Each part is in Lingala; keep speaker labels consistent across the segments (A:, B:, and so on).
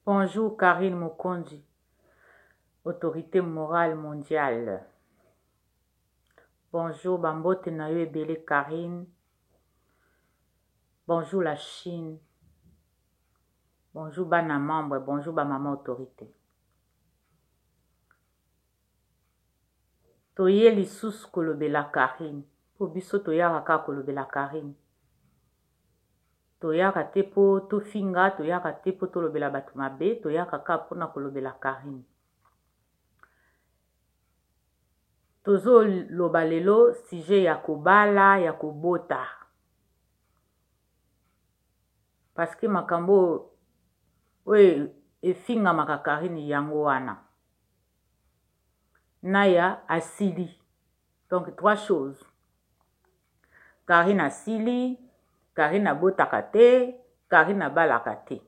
A: Bonjour Karine Mokonzi, autorité morale mondiale. Bonjour Bambote Nayo Ebele Karine. Bonjour la Chine. Bonjour Bana membre, bonjour ba maman autorité. Toye lisusu kolobela Karine. Po biso toyaka ka kolobela Karine. Toyaka te po tofinga, toyaka te po tolobela batu mabe, toyaka ka pona kolobela Karine. Tozo loba lelo sije ya kobala ya kobota. Parce que makambo we efinga maka Karine yango wana. Naya asili. Donc trois choses. Karine asili, Karine abotaka te, Karine abalaka te.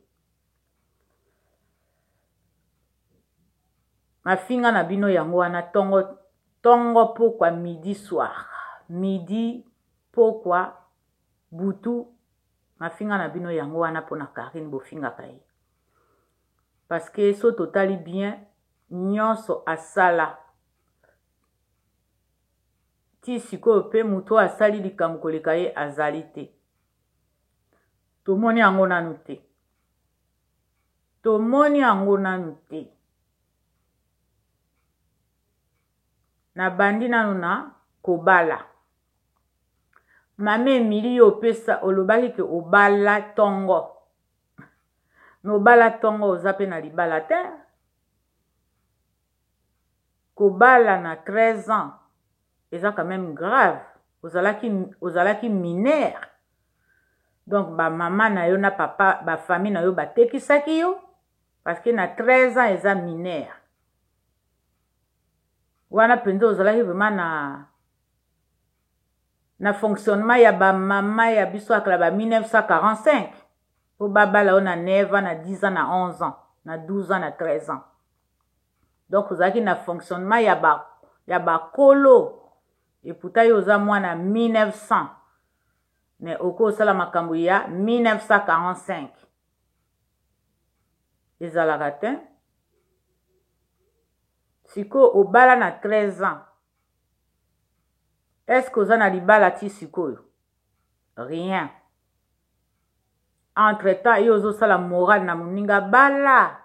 A: Mafinga na bino yango wana tongo pokwa midi soir. Midi pokwa butu. Mafinga na bino yango wana pona Karine bofinga kai. Parce que so totali bien, nyonso asala. Ti siko pe muto asali likambo koleka ye azali te. Tomoni yango nanu te. Tomoni yango nanu te. Na bandi nanu na kobala. Mame Emily yo pesa olobaki ke obala tongo. Me obala tongo ozape na libala te. Kobala na 13 ans. C'est quand même grave. Ozalaki mineur. Donc, ba maman na yo na papa, ba famille na yo ba tekisaki yo. Parce que na 13 ans, eza mineur. Wana pende ozalaki vraiment na fonctionnement ya ba maman ya biso akala ba 1945. Po babala on na 9 ans, na 10 ans, na 11 ans, na 12 ans, na 13 ans. Donc, ozalaki na fonctionnement ya ba kolo. Et pourtant, yo za mwana 1900. Mais oko sala makambo ya 1945. Ezalaka te. Siko obala na 13 ans. Est-ce que oza na libala ti siko? Rien. Entre-temps, yo zo sala morale na moninga bala.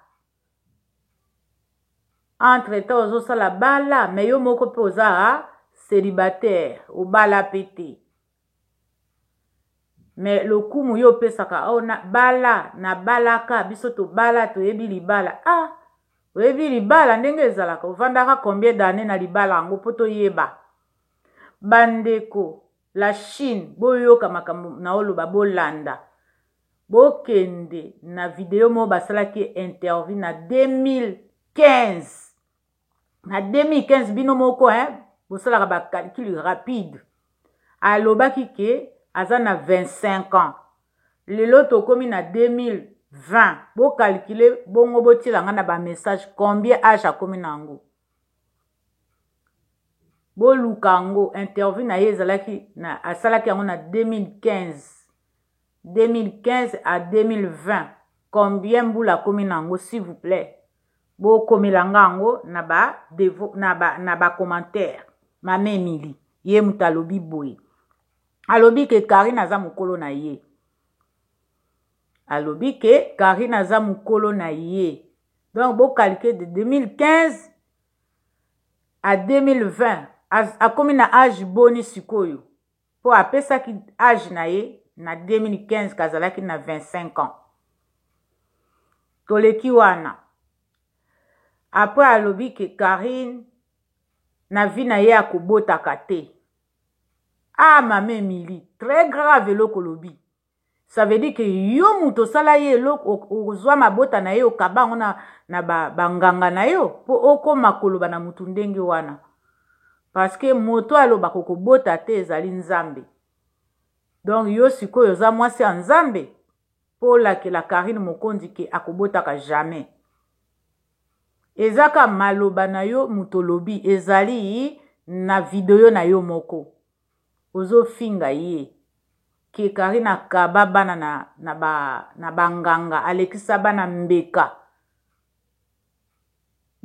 A: Entre-temps, ozo sala bala. Mais yo moko pe oza célibataire. Obala pété. Mais le kumu yo pesaka oh na bala na balaka biso to bala to yebi libala yebi libala ndenge ezalaka ovandaka combien d'années na libala ngo poto yeba bandeko la Chine boyoka makambo na oloba bolanda bokende na video mo basalaki interview na 2015 na 2015 bino moko bosalaka ba calcul rapide alobaki ke Azana 25 ans. Lelo tokomi na 2020. Bo calculer bongo botila nga na ba message combien âge akomi nango. Bo lukango interview na yezalaki na asalaki yango na 2015. 2015 à 2020. Combien mbula komi nango s'il vous plaît. Bo komilanga ngo na ba commentaire. Mame Emily ye mutalobi boy. Alobi ke Karine aza mukolo na ye. Alobi ke Karine aza mukolo na ye. Donc, bon calculer de 2015 à 2020. A komi na âge boni sikoyo. Po apesa ki âge na ye na 2015 kazalaki na 25 ans. Toleki wana. Après alobi ke Karine na vie na ye akobota kate. Mame Emily, très grave lo kolobi. Ça veut dire que yo muto sala ye lo ozwa mabota na yo kabango na banganga na yo po oko makoloba na mutu ndenge wana. Parce que moto aloba kokobota te ezali nzambe. Donc yo sikoyo za mwasi ya nzambe po la Karine Mokonzi ke akobota ka jamais. Ezaka maloba na yo muto lobi ezali na video na yo moko. Ozo finga ye ke Karine akaba bana na banganga alekisa bana mbeka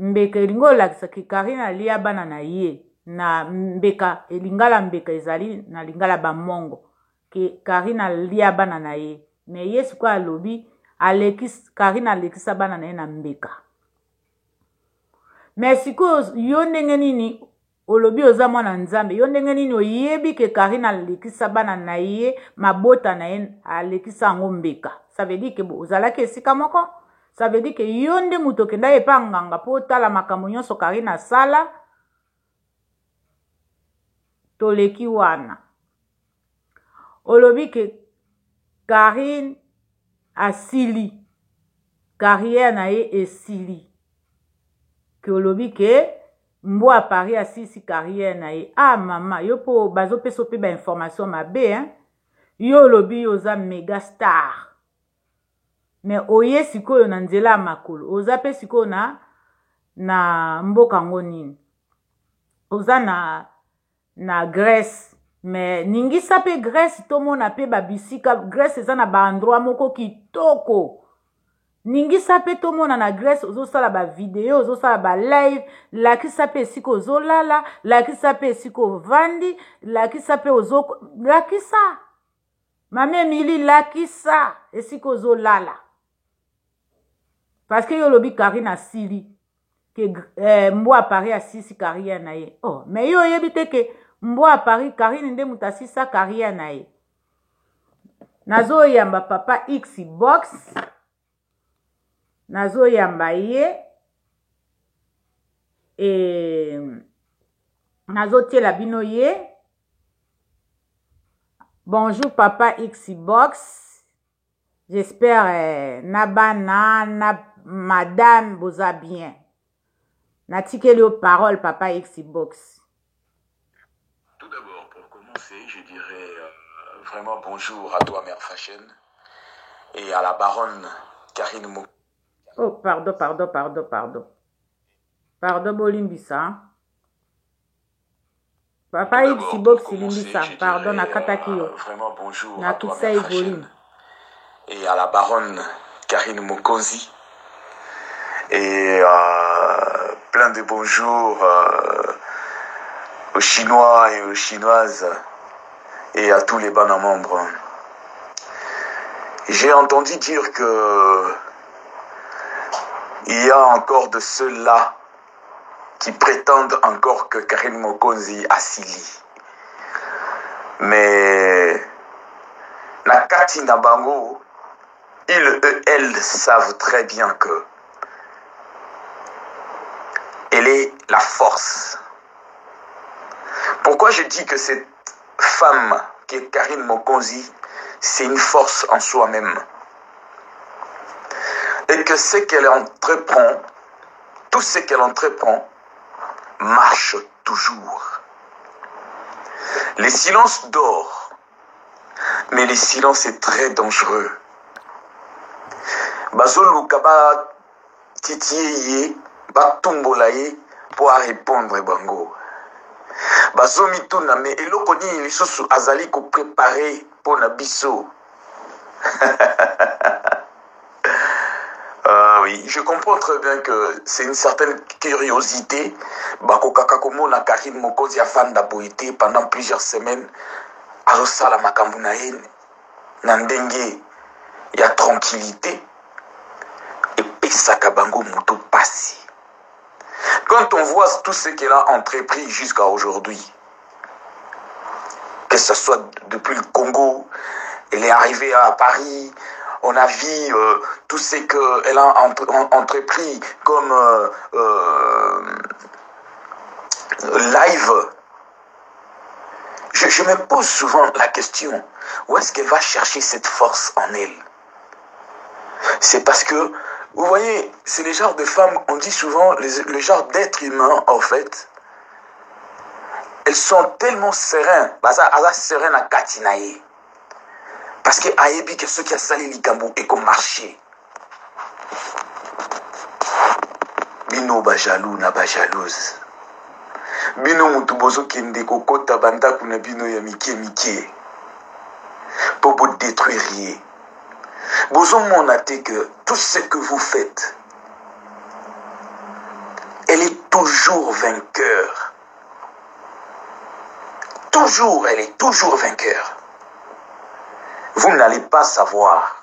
A: mbeka elingo olakisa ke Karine alia bana na ye na mbeka elingala mbeka ezali na lingala bamongo ke Karine alia bana na ye me ye sikoyo alobi Karine alekisa bana na ye na mbeka. Me sikoyo yo ndenge nini olobi oza mwana nzambe, yo ndenge nini oyebi ke Karine alekisa bana na ye mabota na ye alekisa yango mbeka? Ça veut dire que ozalaki esika moko? Ça veut dire que yo nde mutu okenda epa nganga po otala makambo nyonso Karine asala toleki wana. Olobi ke Karine asili, carrière na ye esili, ke olobi ke mbo a Paris asisi carrière na ye. Ah mama, yo po bazo peso pe ba information mabe hein. Yo olobi oza mega star. Me oye sikoyo na nzela makolo. Oza pe sikoyo na mboka ngo nini. Oza na Grèce. Me ningisa pe Grèce tomona pe babisika. Grèce eza na ba endroit moko kitoko. Ningisa pe tomona na Grèce ozo sala ba video, ozo sala ba live, lakisa pe siko ozo lala, lakisa pe siko vandi, lakisa pe ozo lakisa. Mame Emily lakisa esiko ozo lala. Parce que yo lobi Karine asili ke mbo a Paris asisi carrière na ye. Oh, mais yo yebite ke mbo a Paris Karine nde mutasisa carrière na ye. Nazo yamba papa Xbox. Nazo yamba ye. Nazo tiela bino ye. Bonjour papa Xbox. J'espère nabana madame boza bien. Natikeli aux paroles papa Xbox.
B: Tout d'abord, pour commencer, je dirais vraiment bonjour à toi Mère Fashion et à la baronne Karine Mo.
A: Oh, pardon. Pardon, Bolimbisa. Papa Xbox Limbisa. Pardon, Nakatakiyo.
B: Vraiment bonjour à toi
A: Nakisei
B: Mère Fashion et à la baronne Karine Mokonzi. Et plein de bonjours aux Chinois et aux Chinoises et à tous les bons membres. J'ai entendu dire que il y a encore de ceux-là qui prétendent encore que Karine Mokonzi asili. Mais Nakati Nabango, elles savent très bien que elle est la force. Pourquoi je dis que cette femme qui est Karine Mokonzi, c'est une force en soi-même. Et que ce qu'elle entreprend, tout ce qu'elle entreprend, marche toujours. Les silences d'or, mais les silences est très dangereux. Bazolu kaba titiye ba tumbolaye pour répondre bango. Bazomi tuna me eloko nini lisusu azali ko préparer pour na biso. Oui, je comprends très bien que c'est une certaine curiosité. Bako kakakomo na Karine Mokonzi afanda boité pendant plusieurs semaines. Azosala makambu na ye na ndenge ya tranquillité. Et pesaka bango muto pasi. Quand on voit tout ce qu'elle a entrepris jusqu'à aujourd'hui, que ce soit depuis le Congo, elle est arrivée à Paris, on a vu tout ce qu'elle a entrepris comme live. Je me pose souvent la question, où est-ce qu'elle va chercher cette force en elle? C'est parce que, vous voyez, c'est le genre de femmes, on dit souvent, le genre d'être humain, en fait, elles sont tellement sereines, sereines à Katinaye. Parce que Ayebi, que ceux qui a sali Likambo et comme marché. Bino ba jaloux na ba jalouse. Bino mutubozo kende kokota banda kuna bino ya mike. Pour vous détruire. Vous montrez que tout ce que vous faites, toujours vainqueur. Toujours, elle est toujours vainqueur. Vous n'allez pas savoir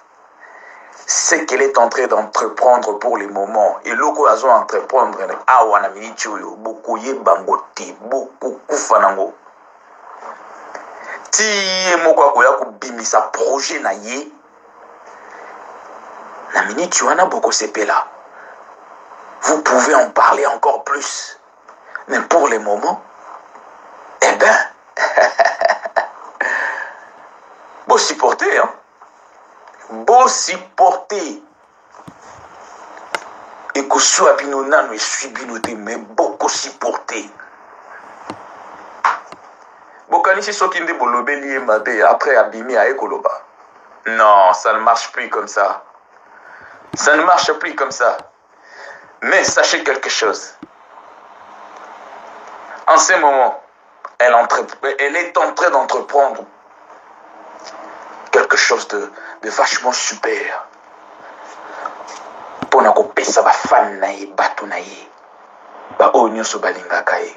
B: ce qu'elle est en train d'entreprendre pour les moments. Et l'oko a entreprendre, awana minichoyo, beaucoup ye bangote, beaucoup kufanango. Ti moko akoya kubimisa projet na ye. Na minute wana beaucoup sepela. Vous pouvez en parler encore plus. Mais pour les moments, eh ben, beau supporter, hein. Beau supporter. Et que soit bino nano et suis binoté, mais beaucoup supporter. Bokanishi sokinde bolobeli et mabe après abimi à ekoloba. Non, ça ne marche plus comme ça. Ça ne marche plus comme ça. Mais sachez quelque chose. En ce moment, elle est en train d'entreprendre quelque chose de vachement super. Pour na kopesa ba fan na ye bato na ye. Ba onyo so balingaka ye.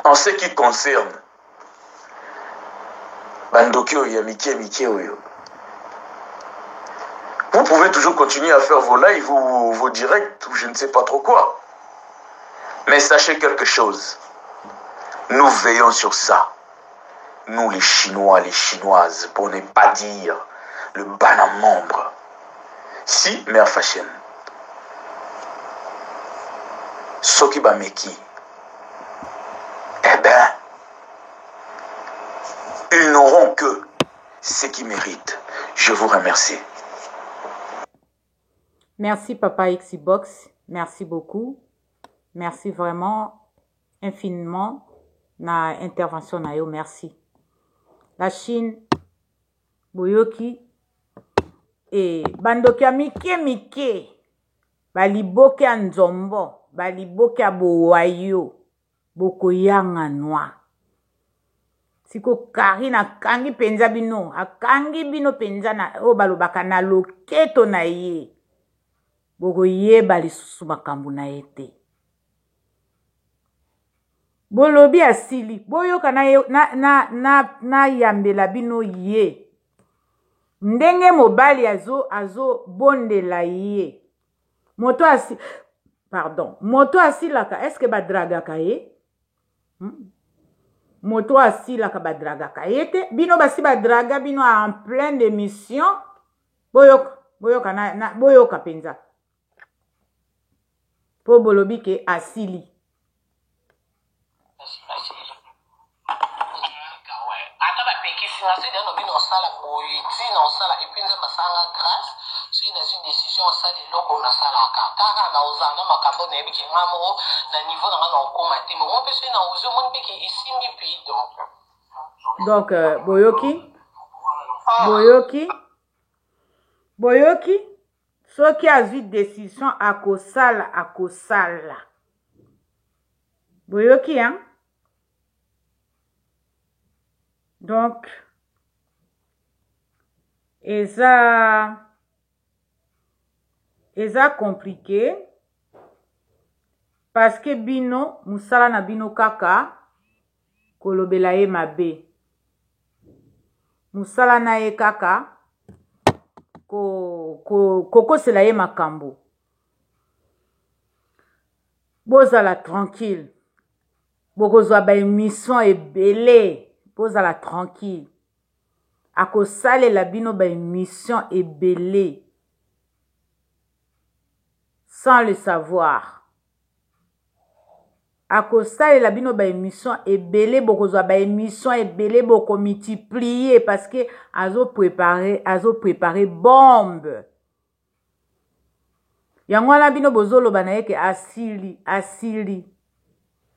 B: En ce qui concerne Bandokyo Yamike Mikeoyo, vous pouvez toujours continuer à faire vos lives ou vos directs ou je ne sais pas trop quoi. Mais sachez quelque chose. Nous veillons sur ça. Nous les Chinois, les Chinoises, pour ne pas dire le ban en membre. Si, mère fashion. Soki Bameki. Eh ben, ils n'auront que ce qu'ils méritent. Je vous remercie.
A: Merci Papa Xbox, merci beaucoup. Merci vraiment infiniment na intervention na yo, merci. La Chine, Boyoki et Bandoki a mike, baliboke a nzombo, baliboke a bowayo, boko yanga noa. Siko Karina kangi penza bino, a kangi bino penza na o balobaka na loketo na ye. Boko ye bali susu makambu na ete. Bolobi asili, boyoka na yambela bino ye. Ndenge mobali azo bondela ye. Moto asilaka, est-ce que badragaka ye? Moto asilaka badragaka ye te. Bino basi badraga bino en pleine émission. Boyoka penza. Po bolobi ke asili. Donc, Boyoki, ce qui a eu décision à Kosala. Boyoki, hein? Donc, et ça compliqué parce que bino musala na bino kaka kolobela ye mabe musala na ye kaka kokosela ye makambo bozala tranquille bokozwa ba émission ebele bozala tranquille akosalela bino ba émission ebele sans le savoir. Akosalela bino ba émission ebele bokozwa ba émission ebele boko multiplier parce que azo préparer bombe. Yango wana bino bozolo bana yeke asili.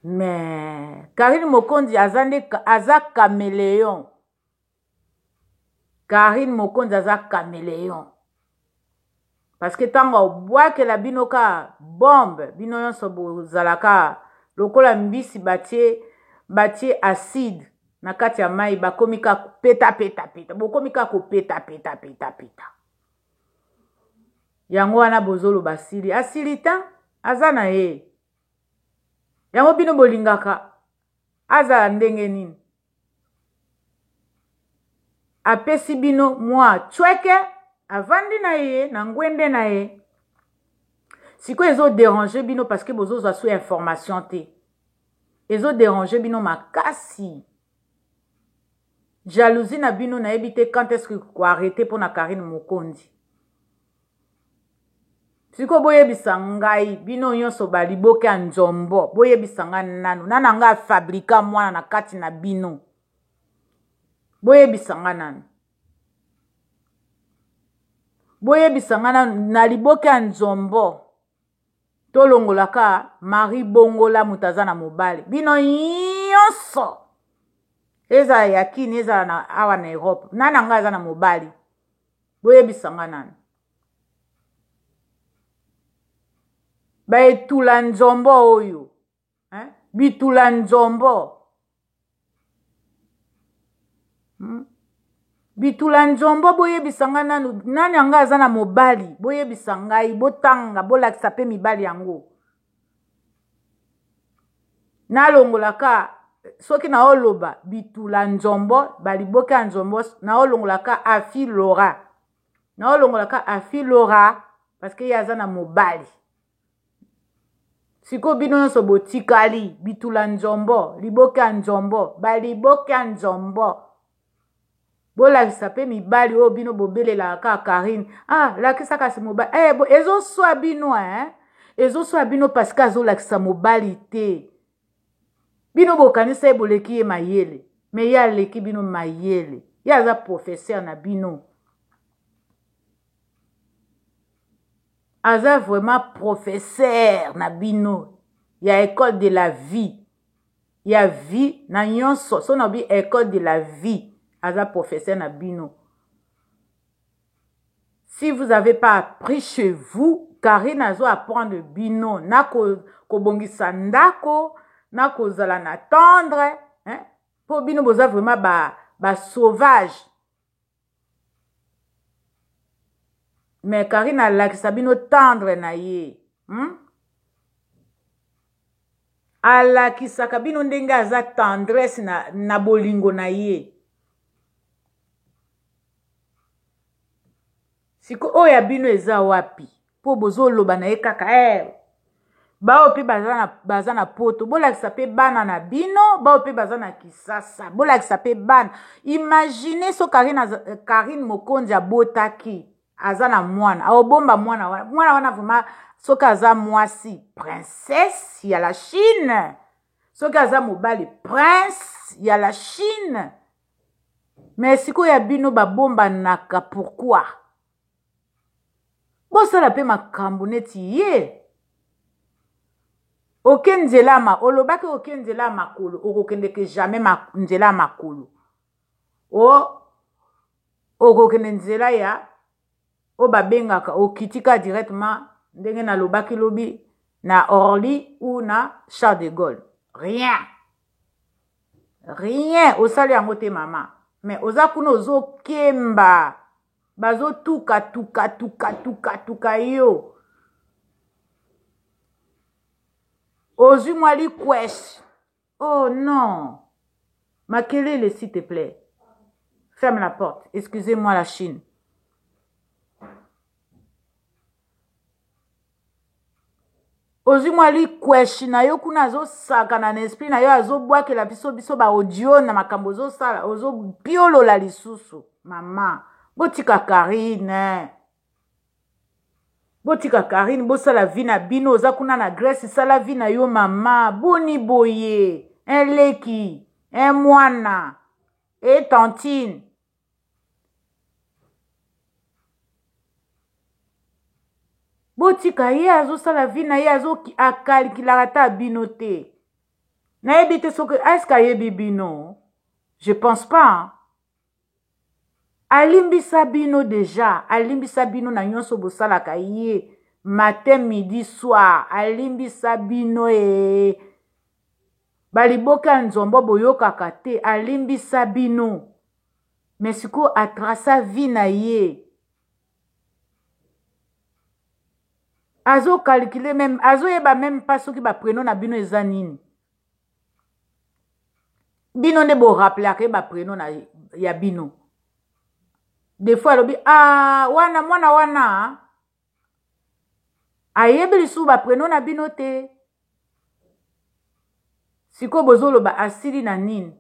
A: Mais Karine Mokonzi aza caméléon. Karine Mokonzi aza caméléon. Parce que tango bois que la binoka bombe, bino yonso bozalaka lokola mbisi batie acide na kati ya mai bakomika peta. Bokomika ko peta. Yango wana bozolo basili. Asilita aza na ye yango bino bolingaka azala ndenge nini apesi bino mwa chweke avandi na ye na ngwende na ye siko ezo déranger bino parce que bozozwa so information te ezo déranger bino makasi jalousie na bino nayebi te quand est-ce que ko arrêter pour na Karine Mokonzi siko boyebisa ngai bino nyonso baliboke ya nzombo boyebisa nga nanu nana nga fabrika mwana na kati na bino boyebisa nga nanu boyebisa nga nanu na liboke ya nzombo tolongolaka Marie Bongola mutaza na mobali bino nyonso eza yakini eza na awa na Europe nana nga aza na mobali boyebisa nga nanu baetula nzombo oyo bitula nzombo bitula nzombo boyebisa nga nanu nani anga aza na mobali boyebisa ngai botanga bolakisa pe mibali yango nalongolaka soki na oloba bitula nzombo baliboka nzombo na olongolaka Afi Laura na olongolaka Afi Laura parce que yaza na mobali siko bino nyonso botikali bitula nzombo liboka nzombo baliboka nzombo bolakisa pe mibali oyo bino bobelela ka Karine lakisa kasi mobali ezoswa bino ezoswa bino parce que azolakisa mobali te bino bokanisa ye boleki ye mayele me ye aleki bino mayele ye aza professeur na bino aza vraiment professeur na bino ya école de la vie ya vie na nyonso so na bi école de la vie aza professeur na bino si vous avez pas appris chez vous Karine azo apprendre bino na ko bongisa ndako na kozala na tendre po bino boza vraiment ba sauvage mais Karine alakisa bino tendre na ye alakisaka bino ndenge aza tendresse na bolingo na ye siko oya bino eza wapi po bozoloba na ye kaka bao pe baza na poto bolakisa pe bana na bino bao pe baza na Kisasa bolakisa pe bana imagine so Karine Mokonzi abotaki aza na mwana aobomba mwana wana vraiment soki aza mwasi princesse ya la Chine soki aza mobali prince ya la Chine mais siko ya bino babomba naka pourquoi bosala pe makambo neti ye oke nzela olobaki oke nzela makolo okokendeke jamais nzela makolo okokende nzela ya o babengaka okitika directement ndenge na lobaki lobi na Orly ou na Charles de Gaulle rien osali yango te mama mais oza kuna ozokemba bazotuka yo ozwi mwa likwesh oh non makelele s'il te plaît ferme la porte excusez-moi la Chine ozwi mwa likwesh na yo kuna azosakana na esprit na yo azobwakela biso ba audio na makambo ozosala ozobiolola lisusu mama botika Karine bosala vie na bino oza kuna na Grèce sala vie na yo mama boni boye eleki mwana tantine botika ye azosala vie na ye akalikilaka ta bino te nayebi te soki eske ayebi bino je pense pas alimbisa bino déjà alimbisa bino na nyonso bosalaka ye matin midi soir alimbisa bino baliboka nzombo boyokaka te alimbisa bino mais siko atrasa vie na ye azo calculer même azo yeba même pas soki ba prénom na bino eza nini bino nde bo rappeler ke ba prénom na ya bino des fois alobi wana mwana wana ayebi lisusu ba prénom na bino te siko bozoloba asili na nini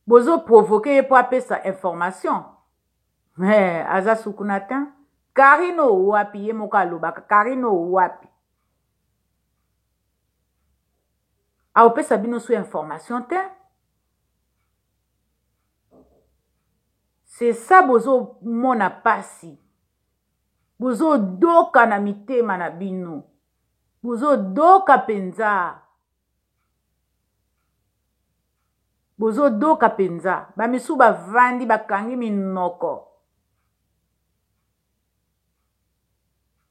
A: bozo provoquer ye po apesa information aza sukuna te karino wapi ye moko alobaka karino wapi aopesa bino so information te c'est ça bozo mona pasi bozo doka na mitema na bino bozo doka penza bozo doka penza bamisu bavandi bakangi minoko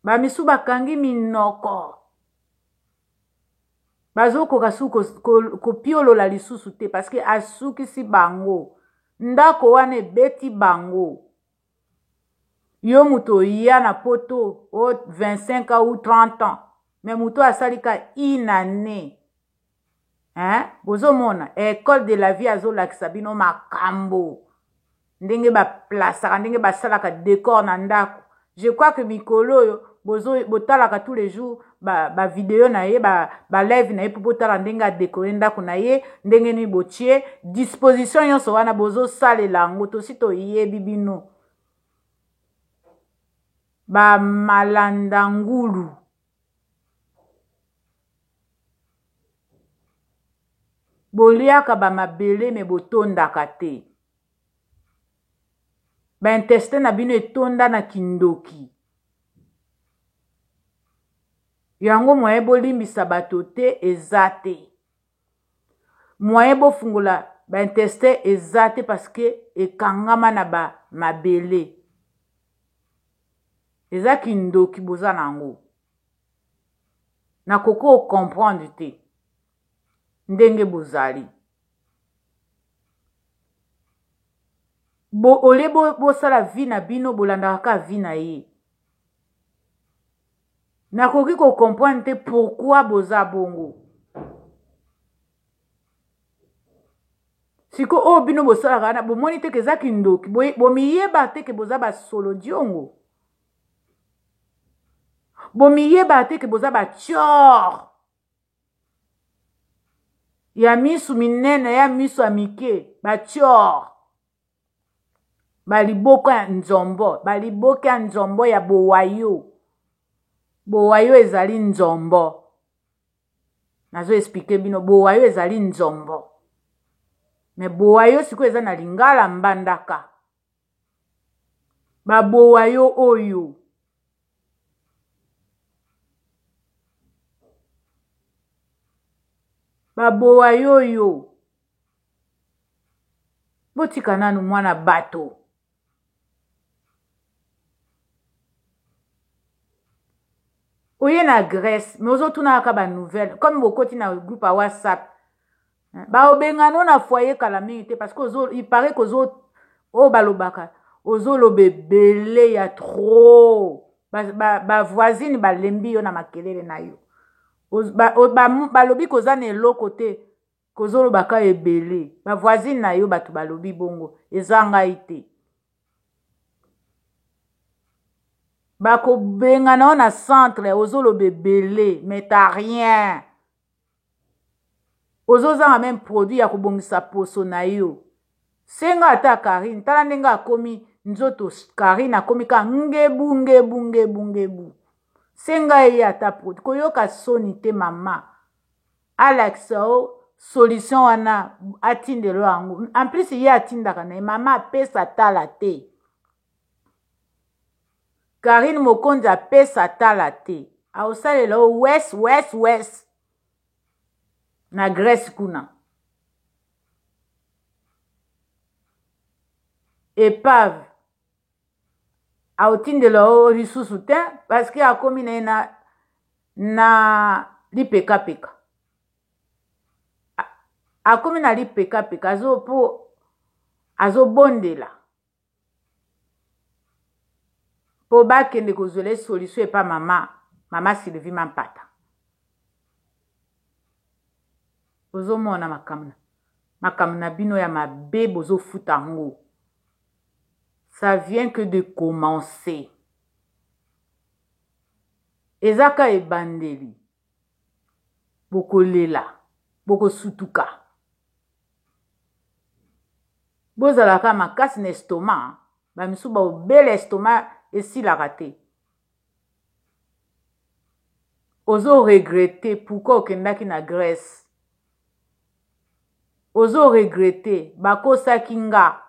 A: bamisu bakangi minoko bazokoka su kopiolola lisusu te parce que asukisi bango ndako wana ebeti bango yo muto ya na poto 25 ans ou 30 ans mais muto asalika inane bozomona école de la vie azolakisa bino makambo ndenge baplasaka ndenge basalaka décor na ndako je crois que mikolo oyo botalaka tous les jours ba vidéo na ye ba live na ye po botala ndenge adécore ndako na ye ndenge ni botie disposition nyonso wana bozosalela yango tosi toyebi bino bamalanda ngulu boliaka bamabele me botondaka te baintestin na bino etonda na kindoki yango moye bolimbisa bato te eza te moye bofungola baintestin eza te parce que ekangama na bamabele eza kindoki boza nango nakoko okomprendre te ndenge bozali ole bosala vi na bino bolandaka ka vi na ye nakoki kokomprendre te pourquoi boza bongo siko oyo bino bosalaka wana bomoni teke eza kindoki bomiyeba teke boza basolo diongo bomiyeba teke boza batior ya misu minene ya misu ya mike batior baliboka ya nzombo baliboka ya nzombo ya bowayo bowayo ezali nzombo nazo expliquer bino bowayo ezali nzombo me bowayo siko eza na lingala mbandaka babowayo oyo babowayo oyo botika nanu mwana bato oye na Grèce mais ozotunaka banouvelle comme bokoti na groupe ya WhatsApp baobengano na foyer kala mingi te parce que il paraît que oyo balobaka ozoloba ebele ya trop bavoisine balembi yo na makelele na yo balobi koza na eloko te kozolobaka ebele bavoisine na yo bato balobi bongo eza ngai te bakobengana o na centre ozoloba ebele mais t'as rien ozozanga même produit ya kobongisa poso na yo senga ata Karine tala ndenge akomi nzoto Karine akomi ka ngebu senga ye ata produit koyoka soni te mama alakisa o solution wana atindelo yango en plus ye atindaka na ye mama apesa tala te Karine Mokonzi apesa tala te aosalela o west na Grèce kuna epave aotindela o lisusu te parce que akomi na ye na lipekapeka akomi na lipekapeka azobondela po bakende kozwela solution epa mama Sylvie Mampata. Ozomona makambo na bino ya mabe bozofuta ngo. Ça vient que de commencer. Ezaka ebandeli. Bokolela, bokosutuka. Bozalaka makasi na estomac, bamisu ba obele estomac esilaka te. Ozo regretter pourquoi okendaki na Grèce. Ozo regretter bakosaki nga.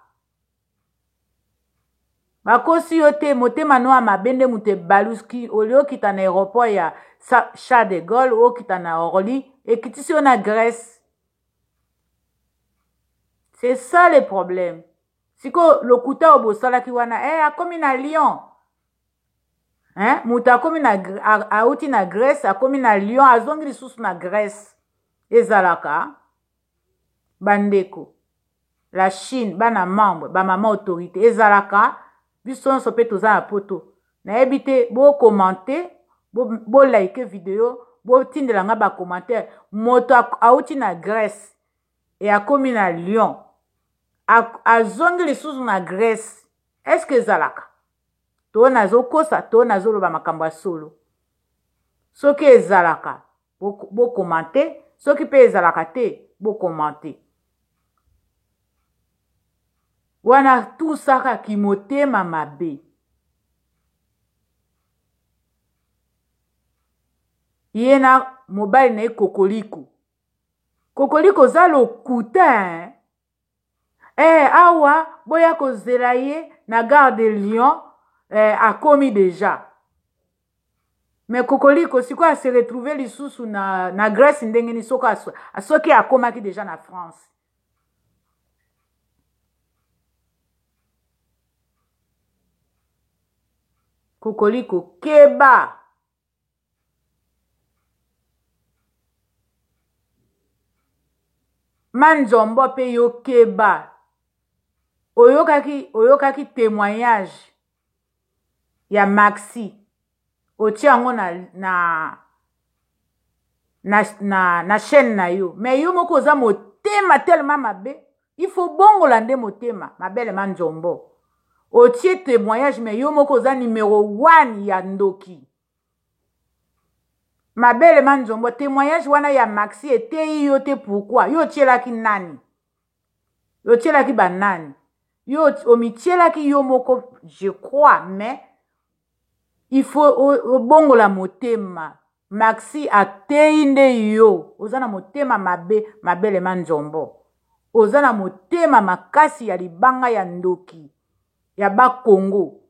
A: Bakosi yo te motema no amabende mute baluski olio kita na aéroport ya Charles de Gaulle o kita na Orly ekitisi yo na Grèce. C'est ça le problème. Siko lokuta obosalaki wana akomi na Lyon. Muta akomi na auti na Grèce, akomi na Lyon, azongi lisusu na Grèce. Ezalaka bandeko. La Chine bana membre ba mama autorité ezalaka biso nso pe toza na poto. Na ebite bo commenter, bo like vidéo, bo tindela nga ba commentaire. Moto auti na Grèce et akomi na Lyon. Azongi lisusu na Grèce. Est-ce que ezalaka? To nazo kosa, to nazo loba makambo ya solo. Soki ezalaka, bo commenter, soki pe ezalaka te, bo commenter. Wana tout saka ki motema mabe. Yena mobile na kokoliko. Kokoliko za lokuta. Awa boya kozela ye na gare de Lyon akomi déjà. Mais kokoliko siko se retrouver lisusu na Grèce ndengeni soki akomaki déjà na France. Kokoliko keba. Manzombo pe yo keba. Oyokaki témoignage ya Maxi. Otie yango na chaîne na yo. Mais yo moko za motema tellement mabe. Il faut bongola nde motema. Mabele Manzombo. Otie témoignage mais yo moko za numéro 1 ya ndoki. Mabele Manzombo témoignage wana ya Maxi ete yo te pourquoi? Yo tielaki nani? Yo tielaki banani? Yo omitielaki yo moko je crois mais il faut bongola motema. Maxi ateinde yo. Ozana motema mabele Manzombo. Ozana motema makasi ya libanga ya ndoki. Ya ba Congo.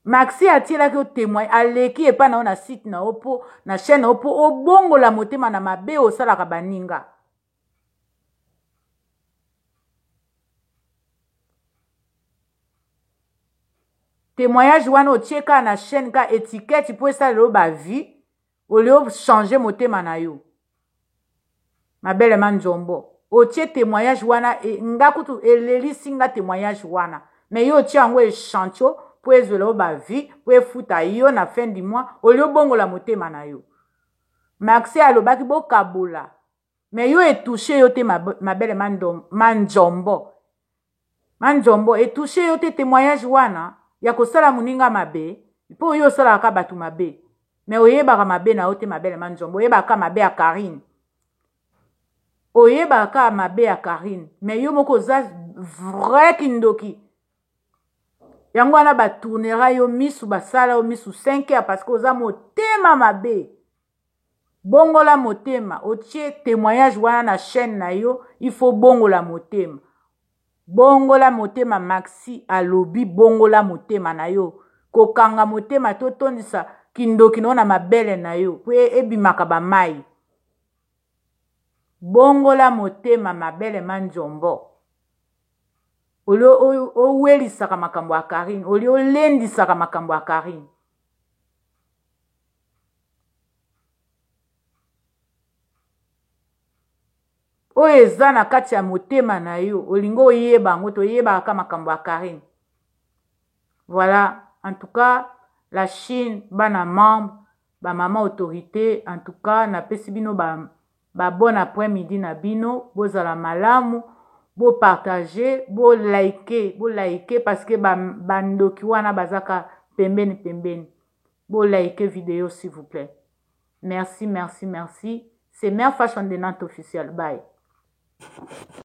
A: Maxi atielaki o témoin aleki epa na ona site na opo na chaîne opo obongola motema na mabe osalaka baninga. Témoignage wana otieka na chaîne ka étiquette pour ça le ba vie au lieu changer motema na yo. Mabele Manzombo. Otie témoignage wana ngakutu eleli singa témoignage wana. Mais yo tia ngo echancho pour ezolo ba vie pour futa yo na fin du mois au lieu bongola motema na yo. Maxi alobaki bo kabola. Mais yo etouché yo te mabele Manzombo. Manzombo etouché yo te témoignage wana. Ya kosala muninga mabe, po yo sala ka batu mabe. Mais oyebaka mabe na ote mabele Manzombo, oyebaka mabe ya Karine. Oyebaka mabe ya Karine, mais yo moko za vrai kindoki. Yango wana ba tournera yo misu basala yo misu 5 heures parce que oza motema mabe. Bongola motema, otie témoignage wana na chaîne na yo, il faut bongola motema. Bongola motema Maxi alobi bongola motema na yo. Kokanga motema totondisa kindoki na mabele na yo. Kwe ebimaka ba mai. Bongola motema mabele Manzombo. Olio owelisaka makambo ya Karine. Olio lendisaka makambo ya Karine. Oyo eza na kati ya motema na yo olingo oyeba ngo to yeba ka makambo ya Karine. Voilà, en tout cas, la Chine, bana membre, ba maman autorité, en tout cas, na pesi bino ba bon après-midi na bino, bozala malamu, bo partager, bo liker parce que bandoki wana bazaka pembeni. Bo liker vidéo s'il vous plaît. Merci. C'est Mère Fashion de Nantes officiel. Bye.